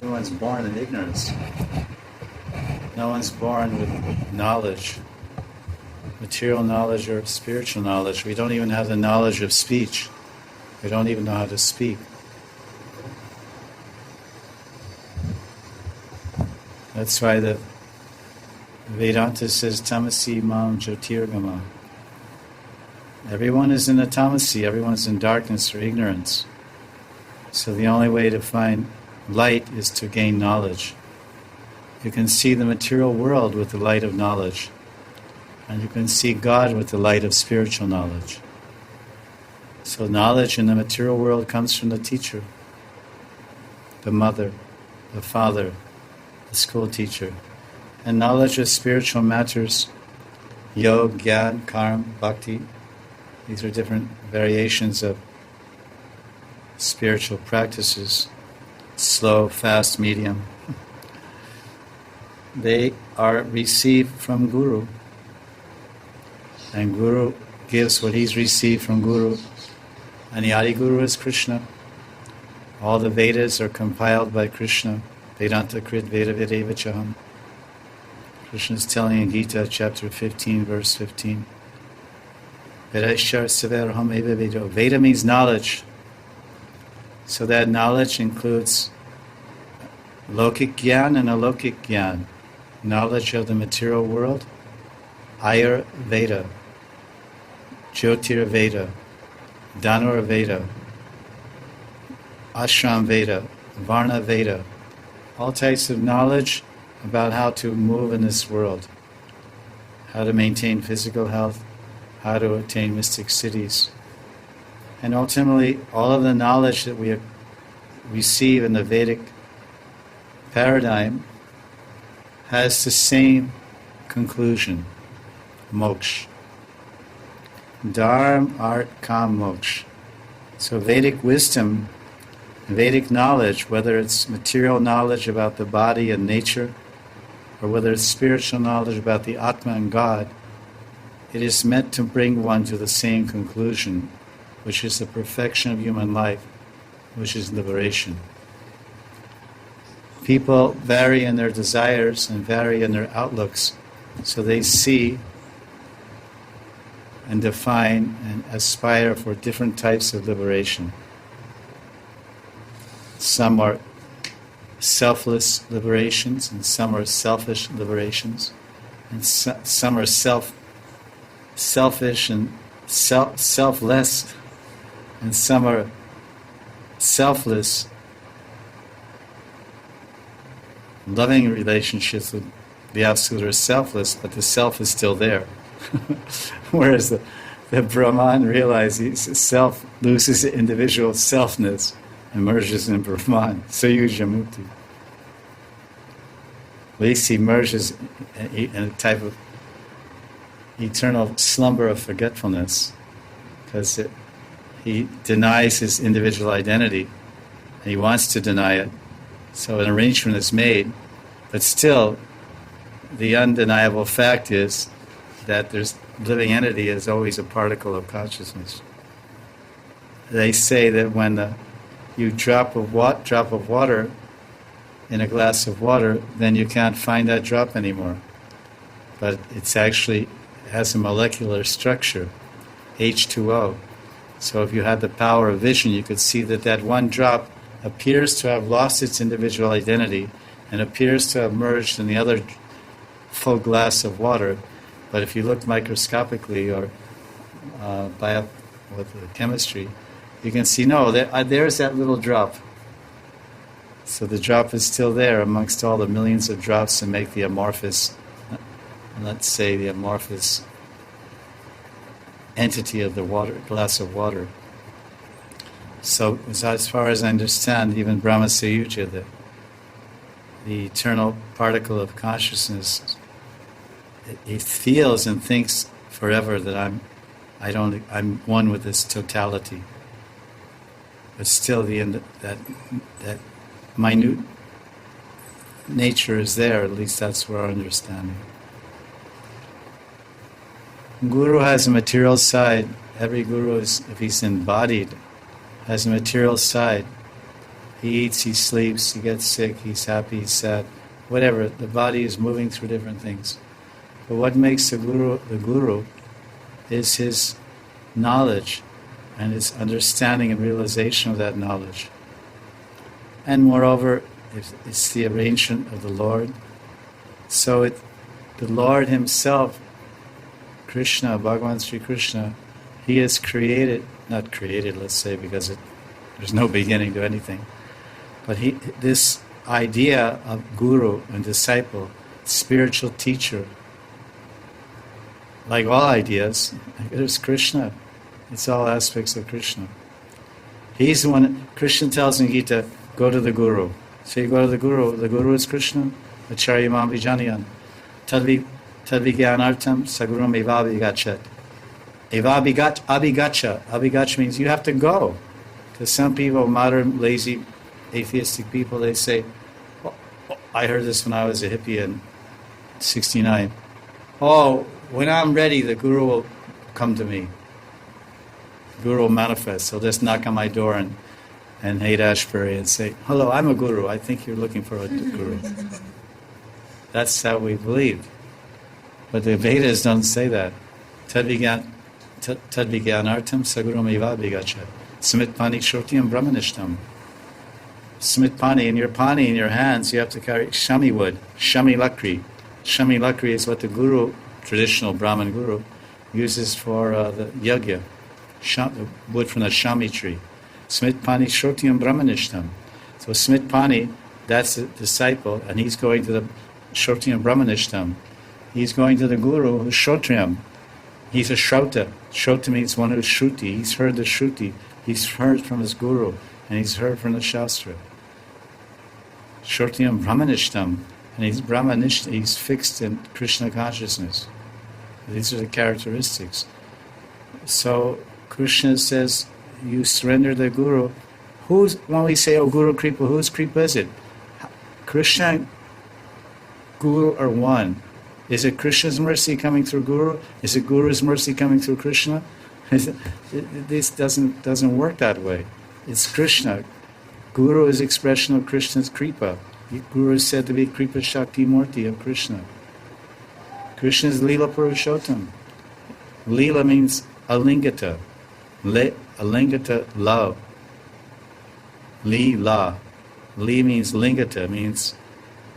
Everyone's born in ignorance. No one's born with knowledge, material knowledge or spiritual knowledge. We don't even have the knowledge of speech. We don't even know how to speak. That's why the Vedanta says tamasi mam jyotirgama. Everyone is in a tamasi, everyone's in darkness or ignorance. So the only way to find light is to gain knowledge. You can see the material world with the light of knowledge, and you can see God with the light of spiritual knowledge. So knowledge in the material world comes from the teacher, the mother, the father, the school teacher. And knowledge of spiritual matters, yoga, gyan, karma, bhakti, these are different variations of spiritual practices, slow, fast, medium. They are received from Guru. And Guru gives what he's received from Guru. And the Adi Guru is Krishna. All the Vedas are compiled by Krishna. Vedanta Krit Veda Vedeva Chaham. Krishna is telling in Gita, chapter 15, verse 15. Veda means knowledge. So that knowledge includes Lokik Gyan and Alokik Gyan. Knowledge of the material world, Ayurveda, Jyotirveda, Dhanurveda, Ashram Veda, Varna Veda, all types of knowledge about how to move in this world, how to maintain physical health, how to attain mystic cities. And ultimately, all of the knowledge that we receive in the Vedic paradigm has the same conclusion, moksha. Dharma, art, kam, moksha. So Vedic wisdom, Vedic knowledge, whether it's material knowledge about the body and nature, or whether it's spiritual knowledge about the Atma and God, it is meant to bring one to the same conclusion, which is the perfection of human life, which is liberation. People vary in their desires and vary in their outlooks, so they see and define and aspire for different types of liberation. Some are selfless liberations, and some are selfish liberations, and some are selfish and selfless, and some are selfless, loving relationships with the absolute are selfless, but the self is still there. Whereas the Brahman realizes self loses individual selfness and merges in Brahman. Sayuja Mukti. At least he merges in a type of eternal slumber of forgetfulness, because he denies his individual identity, and he wants to deny it. So an arrangement is made, but still, the undeniable fact is that there's living entity is always a particle of consciousness. They say that when you drop of water in a glass of water, then you can't find that drop anymore. But it's actually has a molecular structure, H2O. So if you had the power of vision, you could see that one drop appears to have lost its individual identity and appears to have merged in the other full glass of water. But if you look microscopically or with the chemistry, you can see, no, there's that little drop. So the drop is still there amongst all the millions of drops that make the amorphous, let's say the amorphous entity of the water, glass of water. So as far as I understand, even Brahma Sayuja, the eternal particle of consciousness, it feels and thinks forever that I'm one with this totality. But still, that minute nature is there. At least that's our understanding. Guru has a material side. Every guru is, if he's embodied, has a material side. He eats, he sleeps, he gets sick, he's happy, he's sad, whatever. The body is moving through different things. But what makes the guru is his knowledge and his understanding and realization of that knowledge. And moreover, it's the arrangement of the Lord. So the Lord himself, Krishna, Bhagavan Sri Krishna, he has not created, let's say, because there's no beginning to anything. But this idea of guru and disciple, spiritual teacher, like all ideas, there's Krishna. It's all aspects of Krishna. He's the one, Krishna tells in Gita, go to the guru. So you go to the guru is Krishna, Acharya Mam Vijanayan. Tadvigyanartam sagurum evabhigachat. Abhigacha means you have to go. Because some people, modern, lazy, atheistic people, they say, I heard this when I was a hippie in 69. Oh, when I'm ready, the guru will come to me. The guru will manifest. He'll just knock on my door and Haight-Ashbury and say, hello, I'm a guru. I think you're looking for a guru. That's how we believed. But the Vedas don't say that. Tadvigyanartam sagurum evabhigachat. Smitpani shrutyam brahmanishtam. Smitpani, in your pani, in your hands, you have to carry shami wood, shami lakri. Shami lakri is what the guru, traditional Brahmin guru, uses for the yajna, the wood from the shami tree. Smitpani shrutyam brahmanishtam. So Smitpani, that's the disciple, and he's going to the shrutyam brahmanishtam. He's going to the guru who's shrotriyam. He's a shrauta. Shrauta means one who's shruti. He's heard the shruti. He's heard from his guru, and he's heard from the shastra. Shrutyam brahmanishtam. And he's brahmanishta. He's fixed in Krishna consciousness. These are the characteristics. So Krishna says, you surrender the guru. When we say, oh, Guru Kripa, whose Kripa is it? Krishna and Guru are one. Is it Krishna's mercy coming through Guru? Is it Guru's mercy coming through Krishna? This doesn't work that way. It's Krishna. Guru is expression of Krishna's Kripa. Guru is said to be Kripa Shakti Murti of Krishna. Krishna is Lila Purushottam. Lila means alingata. Alingata, love. Lila. Li means lingata, means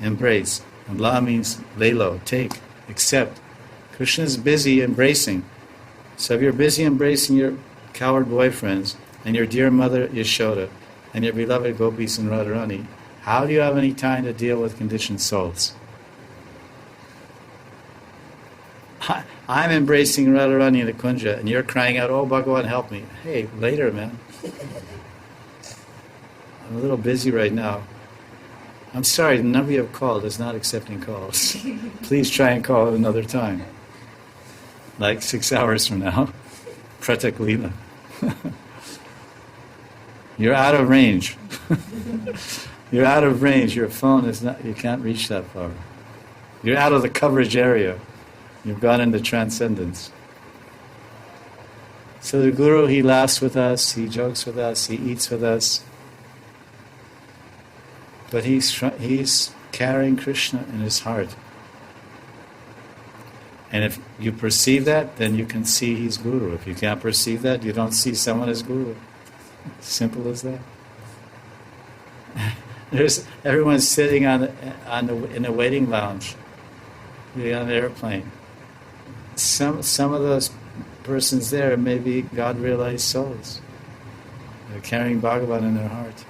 embrace. And la means lay low, take, accept. Krishna is busy embracing. So if you're busy embracing your coward boyfriends and your dear mother Yashoda and your beloved gopis and Radharani, how do you have any time to deal with conditioned souls? I'm embracing Radharani in the Kunja and you're crying out, oh Bhagavan, help me. Hey, later, man. I'm a little busy right now. I'm sorry, the number you have called is not accepting calls. Please try and call another time. Like 6 hours from now. Pratak Lila. You're out of range. You're out of range. Your phone is not, you can't reach that far. You're out of the coverage area. You've gone into transcendence. So the Guru, he laughs with us, he jokes with us, he eats with us. But he's carrying Krishna in his heart. And if you perceive that, then you can see he's Guru. If you can't perceive that, you don't see someone as Guru. Simple as that. Everyone's sitting in a waiting lounge, on an airplane. Some of those persons there may be God-realized souls. They're carrying Bhagavan in their heart.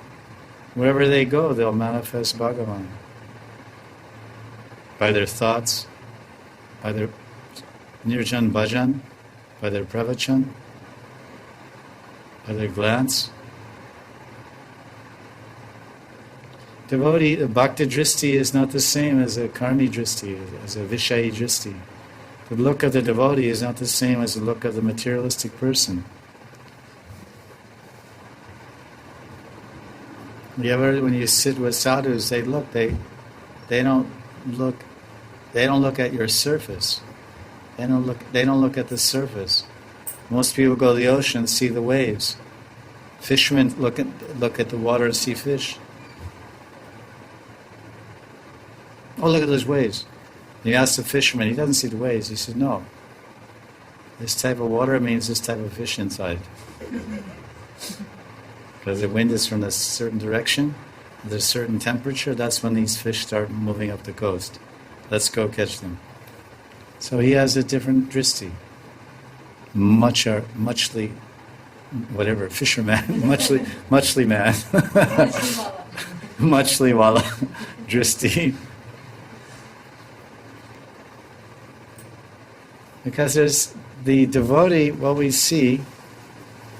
Wherever they go, they'll manifest Bhagavan. By their thoughts, by their nirjan bhajan, by their pravachan, by their glance. Devotee, bhakti dristi is not the same as a karmi dristi, as a vishayi dristi. The look of the devotee is not the same as the look of the materialistic person. You ever, when you sit with sadhus, they don't look at your surface. They don't look at the surface. Most people go to the ocean and see the waves. Fishermen look at the water and see fish. Oh, look at those waves. And you ask the fisherman, he doesn't see the waves. He said, no. This type of water means this type of fish inside. Because the wind is from a certain direction, there's a certain temperature, that's when these fish start moving up the coast. Let's go catch them. So he has a different dristi. Muchly, whatever, fisherman, muchly man. Muchly wala dristi. Because there's the devotee, what we see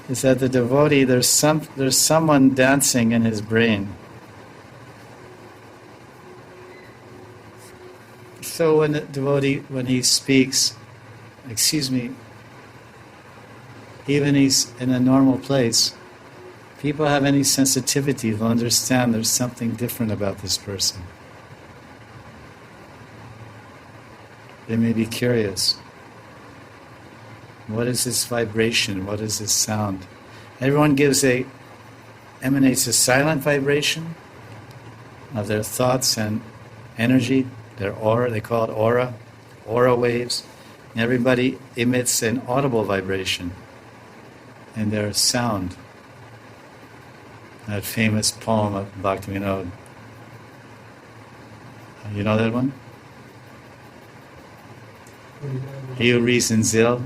is that the devotee, there's someone dancing in his brain. So when the devotee, when he speaks, even he's in a normal place, people have any sensitivity to understand there's something different about this person. They may be curious. What is this vibration? What is this sound? Everyone emanates a silent vibration of their thoughts and energy, their aura, they call it aura waves. And everybody emits an audible vibration in their sound. That famous poem of Bhaktivinoda. You know that one? He who reasons ill,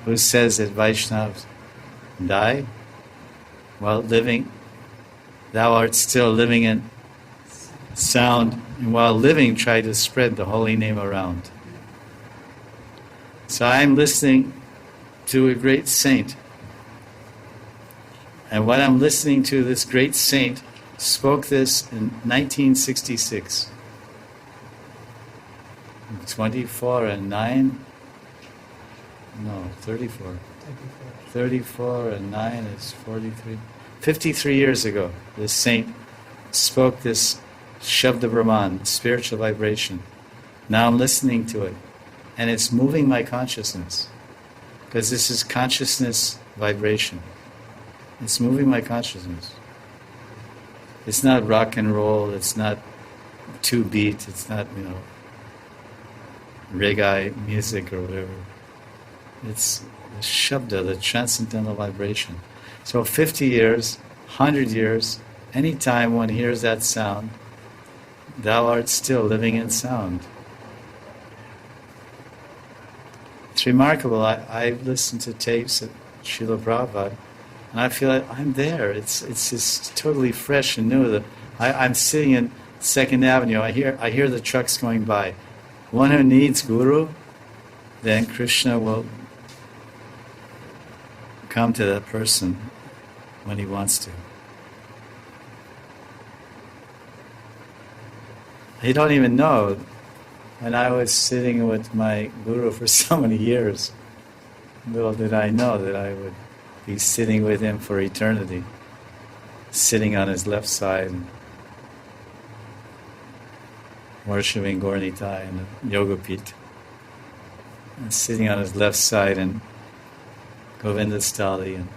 who says that Vaishnavas die, while living, thou art still living in sound, and while living try to spread the holy name around. So I'm listening to a great saint. And what I'm listening to, this great saint spoke this in 1966. 24 and 9? No, 34. 34 and 9 is 43. 53 years ago, this saint spoke this Shabda Brahman, spiritual vibration. Now I'm listening to it, and it's moving my consciousness, because this is consciousness vibration. It's moving my consciousness. It's not rock and roll, it's not 2-beat, it's not, reggae music or whatever. It's the Shabda, the transcendental vibration. So 50 years, 100 years, any time one hears that sound, thou art still living in sound. It's remarkable. I listen to tapes at Srila Prabhupada, and I feel like I'm there. It's just totally fresh and new. I'm sitting in 2nd Avenue. I hear the trucks going by. One who needs Guru, then Krishna will come to that person when he wants to. You don't even know. When I was sitting with my Guru for so many years, little did I know that I would be sitting with him for eternity, sitting on his left side, and worshipping Gaur-Nitai in the Yoga Pit, and sitting on his left side in Govindastali, and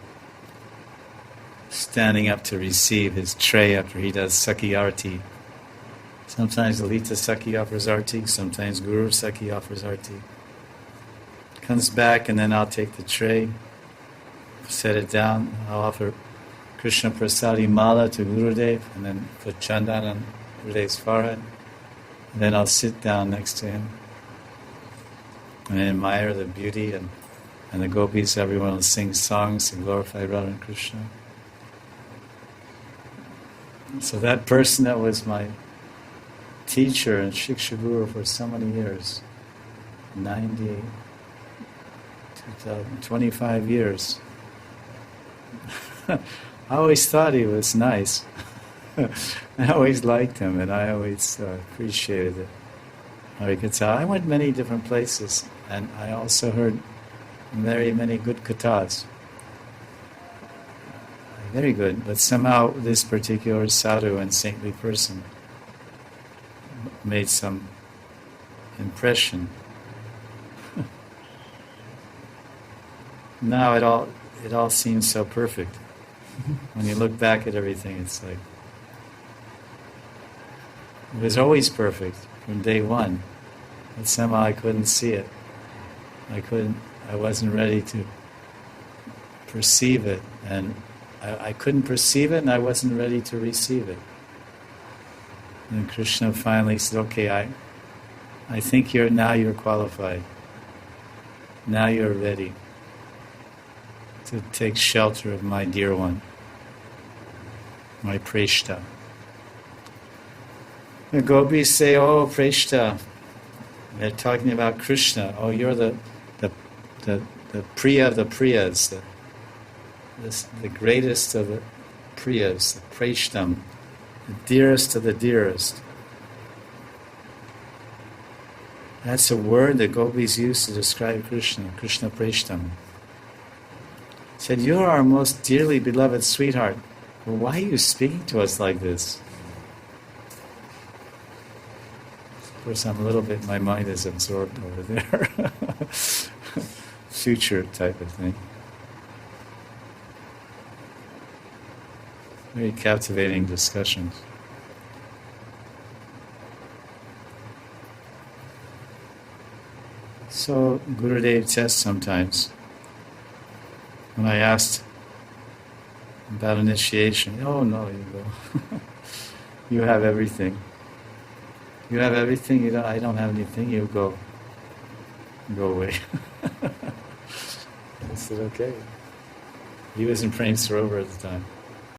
standing up to receive his tray after he does Sakhi Arti. Sometimes Lalita Sakhi offers Arti, sometimes Guru Sakhi offers Arti. Comes back, and then I'll take the tray, set it down, I'll offer Krishna Prasadi Mala to Gurudev, and then put Chandan on Gurudev's forehead. And then I'll sit down next to him and admire the beauty, and the gopis, everyone will sing songs to glorify Radha and Krishna. So that person that was my teacher and Shiksha Guru for so many years, 25 years. I always thought he was nice. I always liked him, and I always appreciated it. I went many different places, and I also heard very many good kathas. Very good, but somehow this particular sadhu and saintly person made some impression. Now it all seems so perfect. When you look back at everything, it's like It was always perfect from day one. But somehow I couldn't see it. I wasn't ready to perceive it. And I couldn't perceive it and I wasn't ready to receive it. And Krishna finally said, okay, I think you're qualified. Now you're ready to take shelter of my dear one, my Preshta. The gopis say, oh, Preshta, they're talking about Krishna. Oh, you're the Priya of the Priyas, the greatest of the Priyas, the Preshtam, the dearest of the dearest. That's a word that gopis use to describe Krishna, Krishna Preshtam. Said, you're our most dearly beloved sweetheart. Well, why are you speaking to us like this? Of course, my mind is absorbed over there. Future type of thing. Very captivating discussions. So Gurudev tests sometimes. When I asked about initiation, oh no, you go. You have everything. You have everything. I don't have anything. You go away. I said, okay. He was in Prem Sarovar at the time.